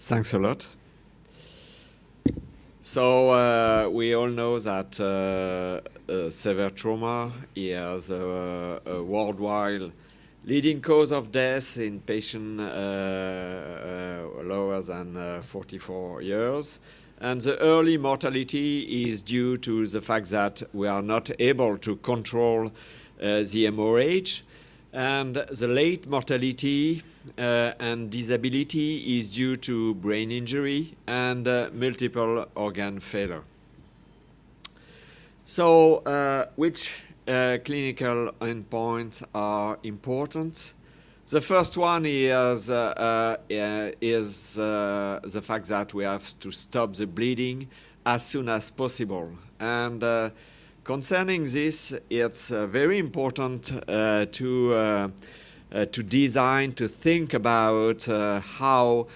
Thanks a lot. So we all know that severe trauma is a worldwide leading cause of death in patients lower than 44 years. And the early mortality is due to the fact that we are not able to control the hemorrhage. And the late mortality and disability is due to brain injury and multiple organ failure. So which clinical endpoints are important? The first one is the fact that we have to stop the bleeding as soon as possible. And concerning this, it's very important to design, to think about how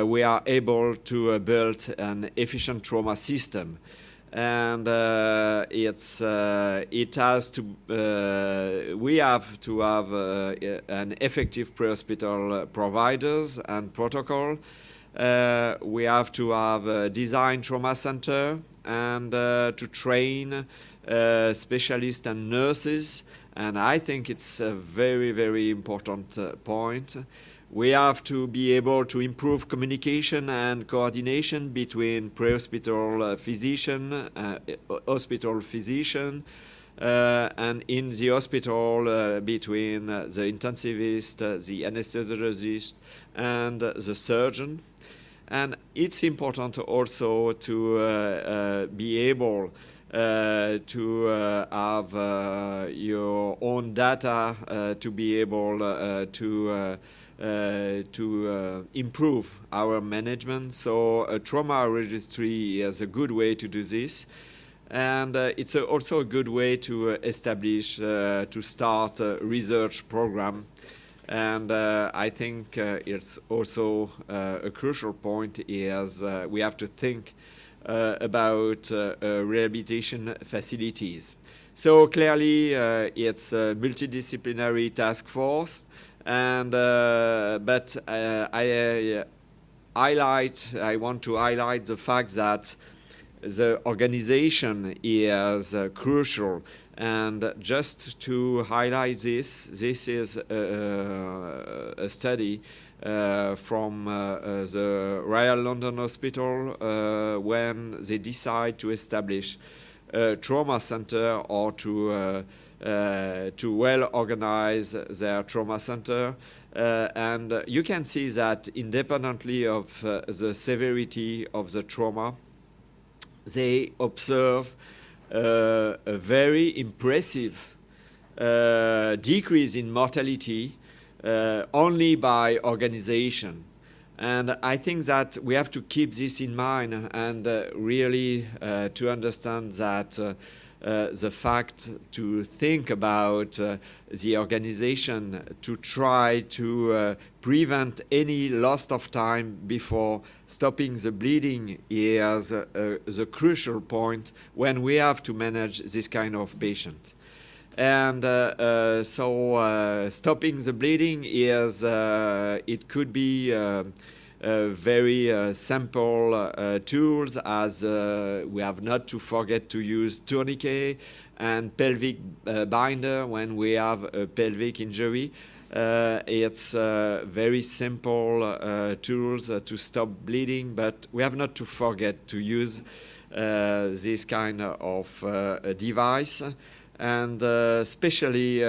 we are able to build an efficient trauma system. And we have to have an effective pre-hospital providers and protocol. We have to have a design trauma center and to train specialists and nurses. And I think it's a very, very important point. We have to be able to improve communication and coordination between pre-hospital physician, hospital physician, and in the hospital between the intensivist, the anesthesiologist, and the surgeon. And it's important also to be able to have your own data to be able to improve our management. So a trauma registry is a good way to do this. And it's also a good way to establish, to start a research program. And I think it's also a crucial point is we have to think about rehabilitation facilities. So clearly it's a multidisciplinary task force. And but I want to highlight the fact that the organization is crucial. And just to highlight this is a study from the Royal London Hospital when they decide to establish a trauma center or to well organize their trauma center. And you can see that independently of the severity of the trauma, they observe a very impressive decrease in mortality only by organization. And I think that we have to keep this in mind and really to understand that the fact to think about the organization to try to prevent any loss of time before stopping the bleeding is the crucial point when we have to manage this kind of patient. And so stopping the bleeding is, it could be very simple tools, as we have not to forget to use tourniquet and pelvic binder when we have a pelvic injury. It's very simple tools to stop bleeding, but we have not to forget to use this kind of device. And especially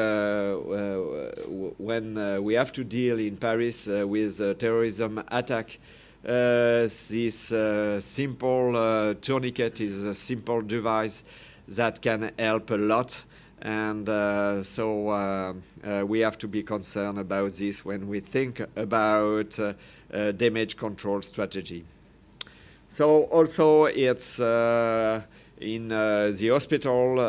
when we have to deal in Paris with a terrorism attack, this simple tourniquet is a simple device that can help a lot. And so we have to be concerned about this when we think about damage control strategy. So also it's in the hospital,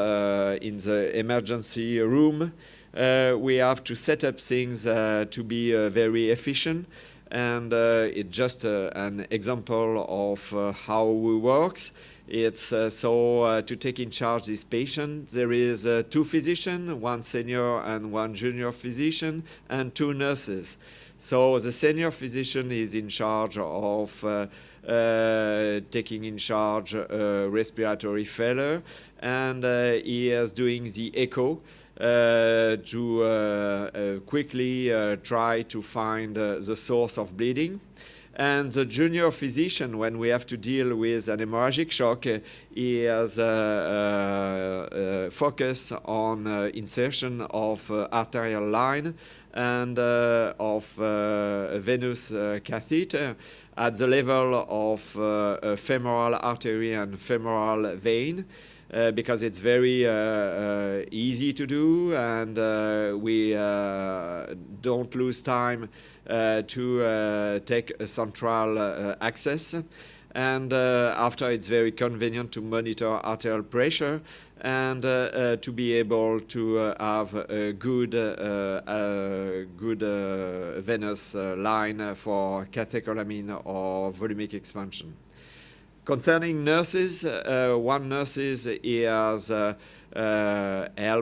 in the emergency room, we have to set up things to be very efficient. And it's just an example of how we works. It's to take in charge this patient, there is 2 physicians, 1 senior and 1 junior physician, and 2 nurses. So the senior physician is in charge of taking in charge respiratory failure, and he is doing the echo to quickly try to find the source of bleeding. And the junior physician, when we have to deal with an hemorrhagic shock, he has focus on insertion of arterial line and of venous catheter at the level of femoral artery and femoral vein. Because it's very easy to do, and we don't lose time to take a central access. And after, it's very convenient to monitor arterial pressure and to be able to have a good venous line for catecholamine or volumic expansion. Concerning nurses, one nurse is help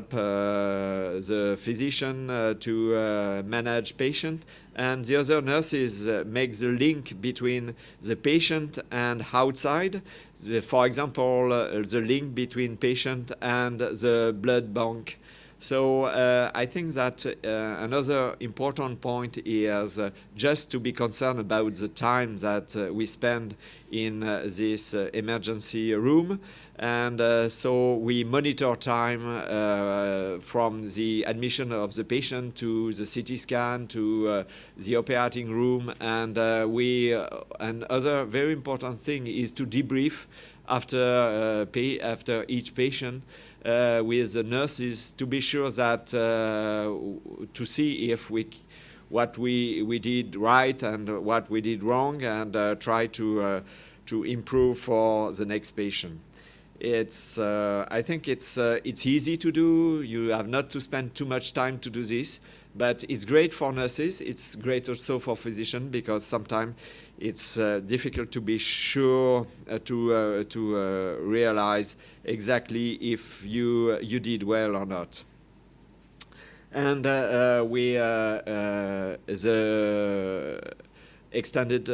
the physician to manage patient, and the other nurses make the link between the patient and outside. For example, the link between patient and the blood bank. So I think that another important point is just to be concerned about the time that we spend in this emergency room. And so we monitor time from the admission of the patient to the CT scan to the operating room. And another very important thing is to debrief after each patient with the nurses, to be sure that to see if what we did right and what we did wrong, and try to improve for the next patient. It's I think it's easy to do. You have not to spend too much time to do this, but it's great for nurses. It's great also for physicians, because sometimes it's difficult to be sure to realize exactly if you did well or not. And the extended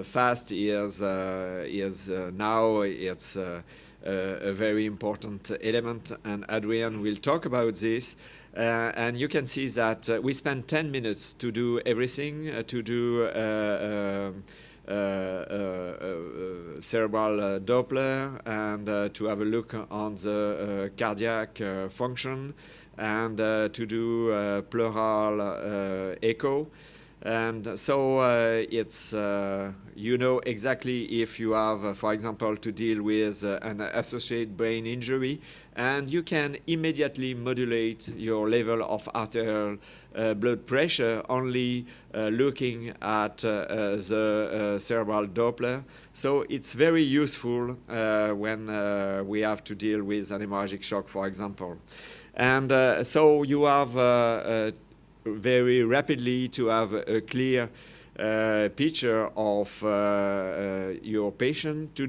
fast is now it's a very important element, and Adrian will talk about this. And you can see that we spend 10 minutes to do everything, to do cerebral Doppler, and to have a look on the cardiac function, and to do pleural echo. And so it's you know exactly if you have, for example, to deal with an associated brain injury, and you can immediately modulate your level of arterial blood pressure only looking at the cerebral Doppler. So it's very useful when we have to deal with an hemorrhagic shock, for example. And so you have very rapidly to have a clear picture of your patient, to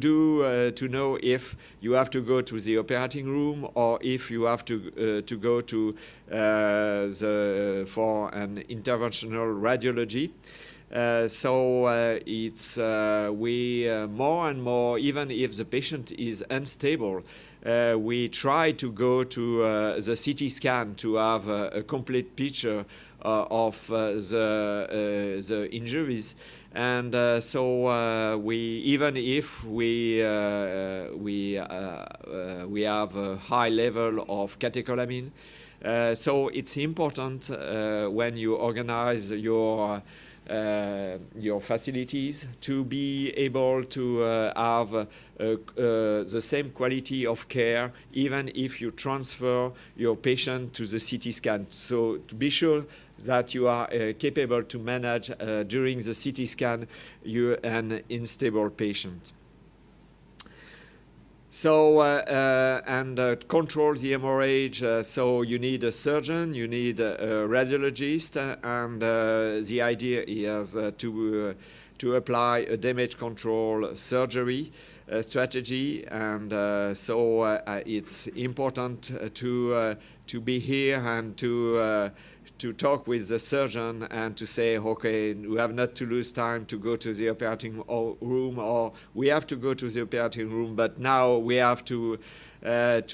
know if you have to go to the operating room, or if you have to go to for an interventional radiology. So it's we more and more, even if the patient is unstable, we try to go to the CT scan to have a complete picture of the injuries. And so we, even if we have a high level of catecholamine, so it's important when you organize your facilities to be able to have the same quality of care, even if you transfer your patient to the CT scan. So to be sure that you are capable to manage during the CT scan an unstable patient. So and control the hemorrhage. So you need a surgeon, you need a radiologist, and the idea is to apply a damage control surgery strategy. And so it's important to be here and to talk with the surgeon and to say, okay, we have not to lose time to go to the operating room, or we have to go to the operating room, but now we have to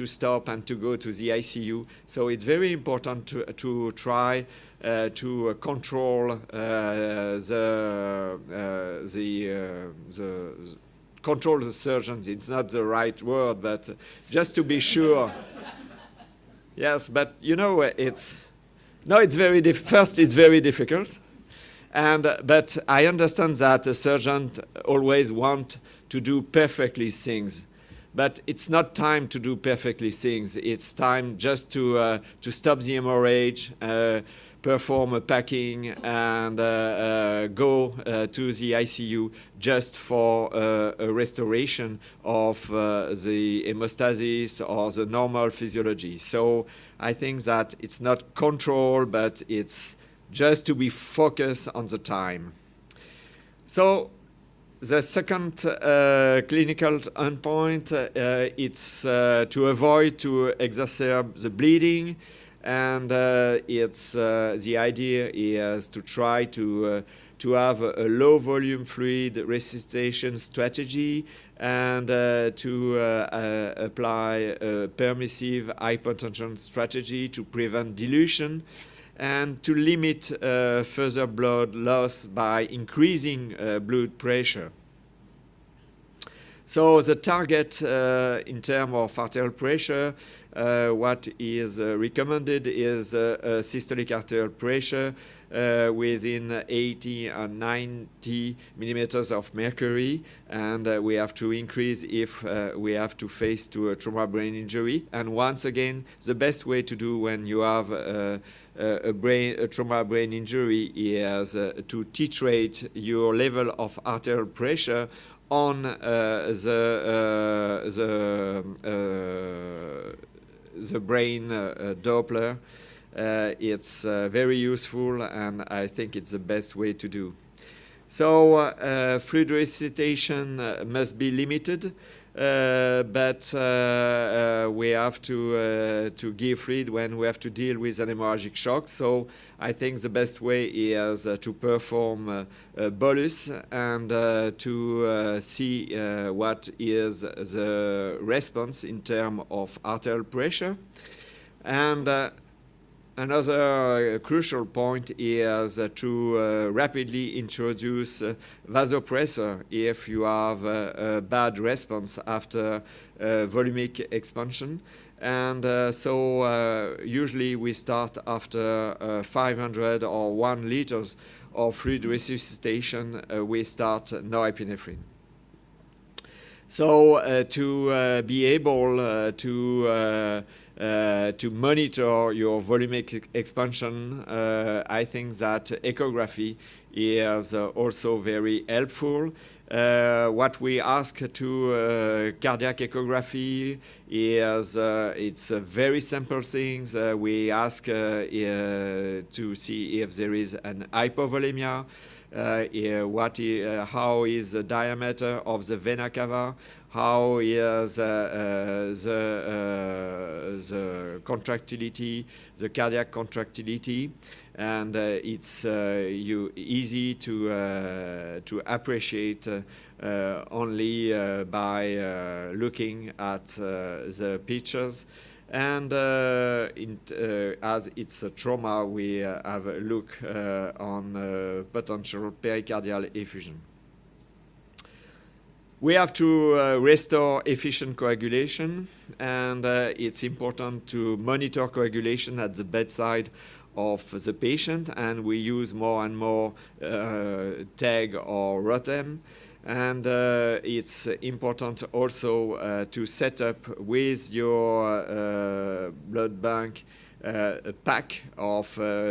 stop and to go to the ICU. So it's very important to try to control control the surgeons. It's not the right word, but just to be sure. Yes, but it's very first it's very difficult, but I understand that a surgeon always want to do perfectly things, but it's not time to do perfectly things. It's time just to stop the hemorrhage, perform a packing, and go to the ICU just for a restoration of the hemostasis or the normal physiology. So I think that it's not control, but it's just to be focused on the time. So the second clinical endpoint, it's to avoid to exacerbate the bleeding, and it's the idea is to try to have a low volume fluid resuscitation strategy, and to apply a permissive hypotension strategy to prevent dilution, and to limit further blood loss by increasing blood pressure. So the target in terms of arterial pressure, what is recommended is systolic arterial pressure within 80 and 90 millimeters of mercury, and we have to increase if we have to face to a trauma brain injury. And once again, the best way to do when you have a trauma brain injury is to titrate your level of arterial pressure on the brain Doppler. It's very useful, and I think it's the best way to do. So fluid resuscitation must be limited, but we have to give fluid when we have to deal with an hemorrhagic shock. So I think the best way is to perform a bolus and to see what is the response in terms of arterial pressure. And another crucial point is to rapidly introduce vasopressor if you have a bad response after volumic expansion. And so usually we start after 500 or 1 liters of fluid resuscitation, we start norepinephrine. So to be able to monitor your volumic expansion, I think that echography is also very helpful. What we ask to cardiac echography is it's very simple things. We ask to see if there is an hypovolemia, how is the diameter of the vena cava, how is the contractility, the cardiac contractility, and it's easy to appreciate only by looking at the pictures. And as it's a trauma, we have a look on potential pericardial effusion. We have to restore efficient coagulation, and it's important to monitor coagulation at the bedside of the patient, and we use more and more TEG or ROTEM. And it's important also to set up with your blood bank a pack of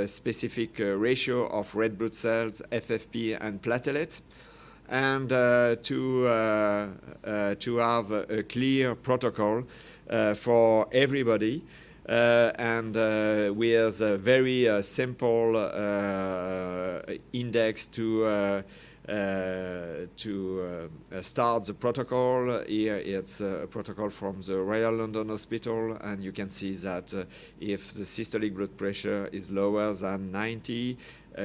specific ratio of red blood cells, FFP, and platelets, and to have a clear protocol for everybody, and with a very simple index to start the protocol. Here it's a protocol from the Royal London Hospital, and you can see that if the systolic blood pressure is lower than 90,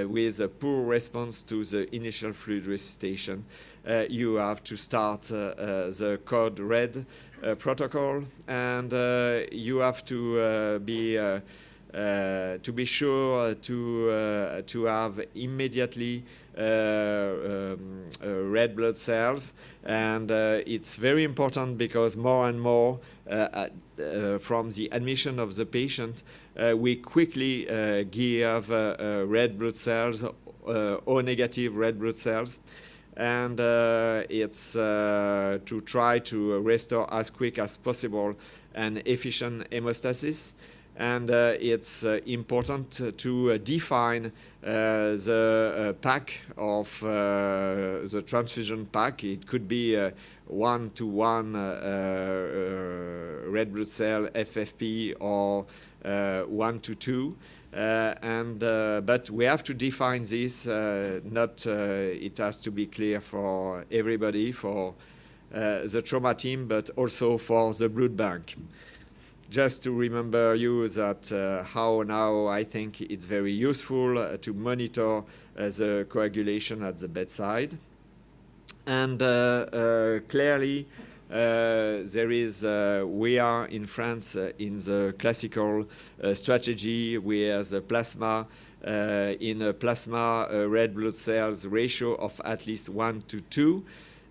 with a poor response to the initial fluid resuscitation, you have to start the code red protocol, and you have to be sure to have immediately red blood cells, and it's very important because more and more from the admission of the patient, we quickly give red blood cells, O negative red blood cells, and it's to try to restore as quick as possible an efficient hemostasis. And it's important to define the pack of the transfusion pack. It could be 1-to-1 red blood cell FFP or 1-to-2. But we have to define this. It has to be clear for everybody, for the trauma team, but also for the blood bank. Just to remember you that how now I think it's very useful to monitor the coagulation at the bedside. And clearly there is, we are in France in the classical strategy where the plasma, in a plasma red blood cells ratio of at least 1-to-2.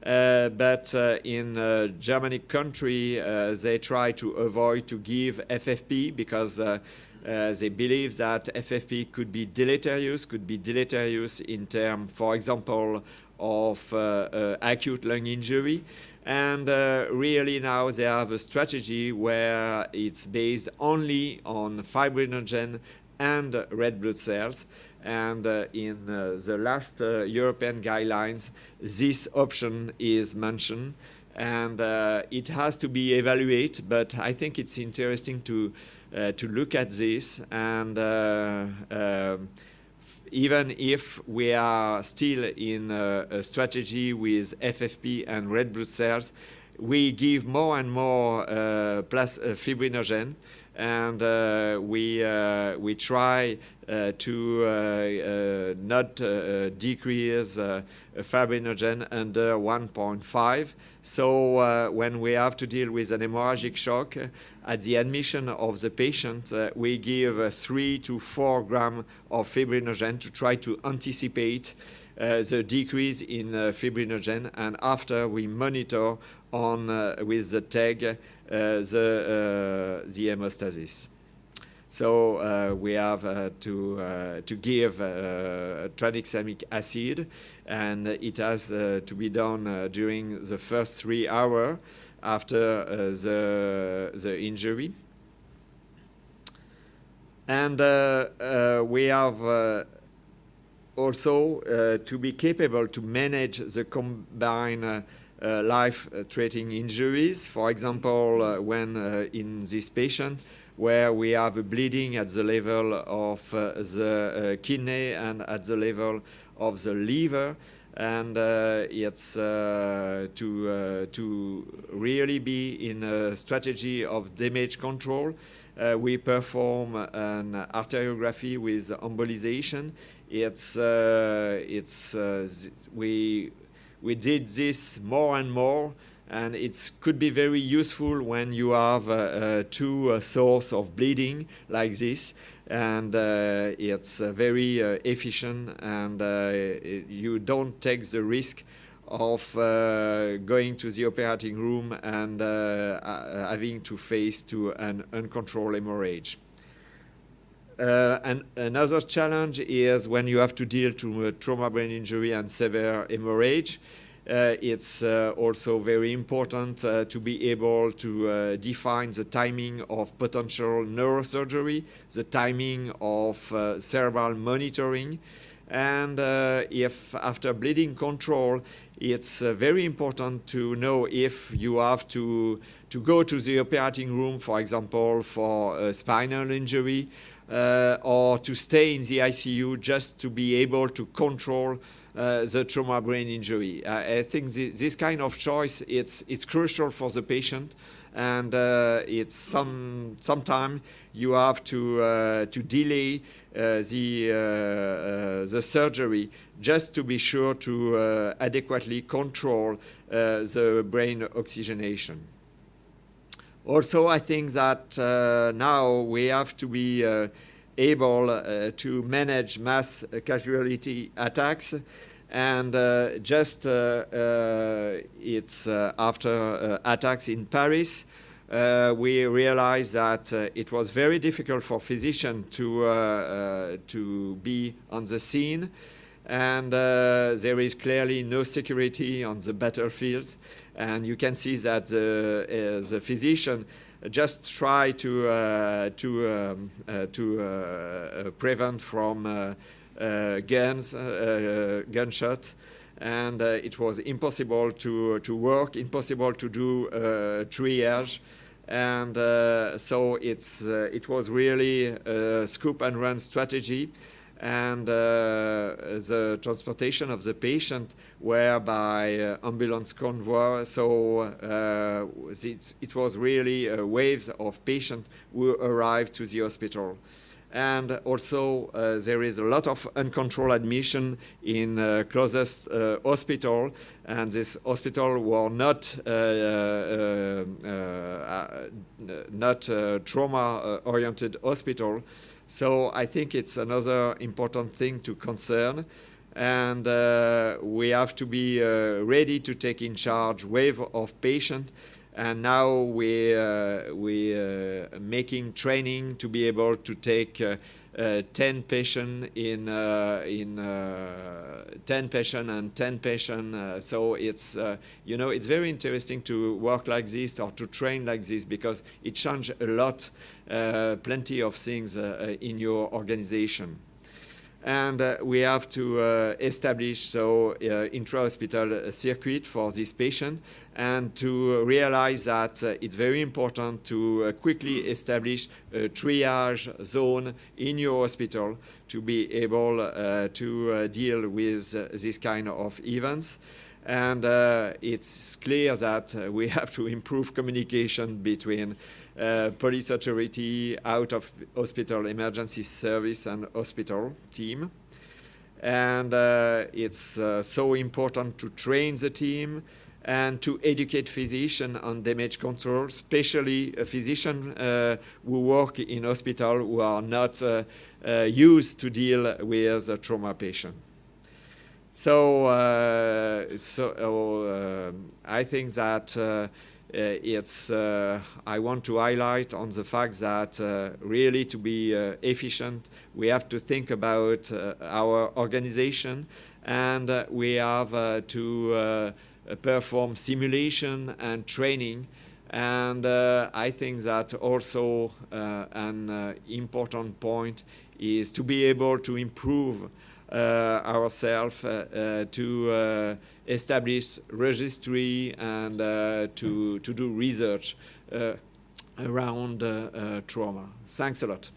But in Germanic country, they try to avoid to give FFP because they believe that FFP could be deleterious in terms, for example, of acute lung injury. And really now they have a strategy where it's based only on fibrinogen and red blood cells. And in the last European guidelines, this option is mentioned, and it has to be evaluated. But I think it's interesting to look at this, and even if we are still in a strategy with FFP and red blood cells, we give more and more fibrinogen, and we try to not decrease fibrinogen under 1.5. So when we have to deal with an hemorrhagic shock, at the admission of the patient, we give 3 to 4 grams of fibrinogen to try to anticipate the decrease in fibrinogen, and after we monitor on with the TEG the hemostasis. So we have to give tranexamic acid, and it has to be done during the first 3 hours after the injury. And we have also to be capable to manage the combined life-threatening injuries. For example, when in this patient where we have a bleeding at the level of the kidney and at the level of the liver, and it's to really be in a strategy of damage control. We perform an arteriography with embolization. We did this more and more, and it could be very useful when you have two sources of bleeding like this, and it's very efficient, and you don't take the risk of going to the operating room and having to face to an uncontrolled hemorrhage. And another challenge is when you have to deal to a trauma brain injury and severe hemorrhage. It's also very important to be able to define the timing of potential neurosurgery, the timing of cerebral monitoring, and if after bleeding control, it's very important to know if you have to go to the operating room, for example, for a spinal injury, or to stay in the ICU just to be able to control the trauma brain injury. I think this kind of choice, it's crucial for the patient, and it's sometime you have to delay the surgery just to be sure to adequately control the brain oxygenation. Also, I think that now we have to be able to manage mass casualty attacks, and it's after attacks in Paris, we realized that it was very difficult for physicians to be on the scene, and there is clearly no security on the battlefields. And you can see that the physician just try to prevent from gunshots, and it was impossible to work, impossible to do triage, and so it was really a scoop and run strategy. And the transportation of the patient were by ambulance convoy, so it was really waves of patients who arrived to the hospital. And also there is a lot of uncontrolled admission in closest hospital, and this hospital were not trauma-oriented hospital. So I think it's another important thing to concern, and we have to be ready to take in charge wave of patients. And now we making training to be able to take 10 patients in 10 patients and 10 patients. So it's it's very interesting to work like this or to train like this, because it changes a lot, plenty of things in your organization. And we have to establish intra-hospital circuit for this patient, and to realize that it's very important to quickly establish a triage zone in your hospital to be able to deal with this kind of events. And it's clear that we have to improve communication between police authority, out of hospital emergency service, and hospital team. And it's so important to train the team and to educate physicians on damage control, especially a physician who work in hospital who are not used to deal with a trauma patient. So I think that I want to highlight on the fact that really to be efficient, we have to think about our organization, and we have to perform simulation and training. And I think that also an important point is to be able to improve ourselves to establish registry and to do research around trauma. Thanks a lot.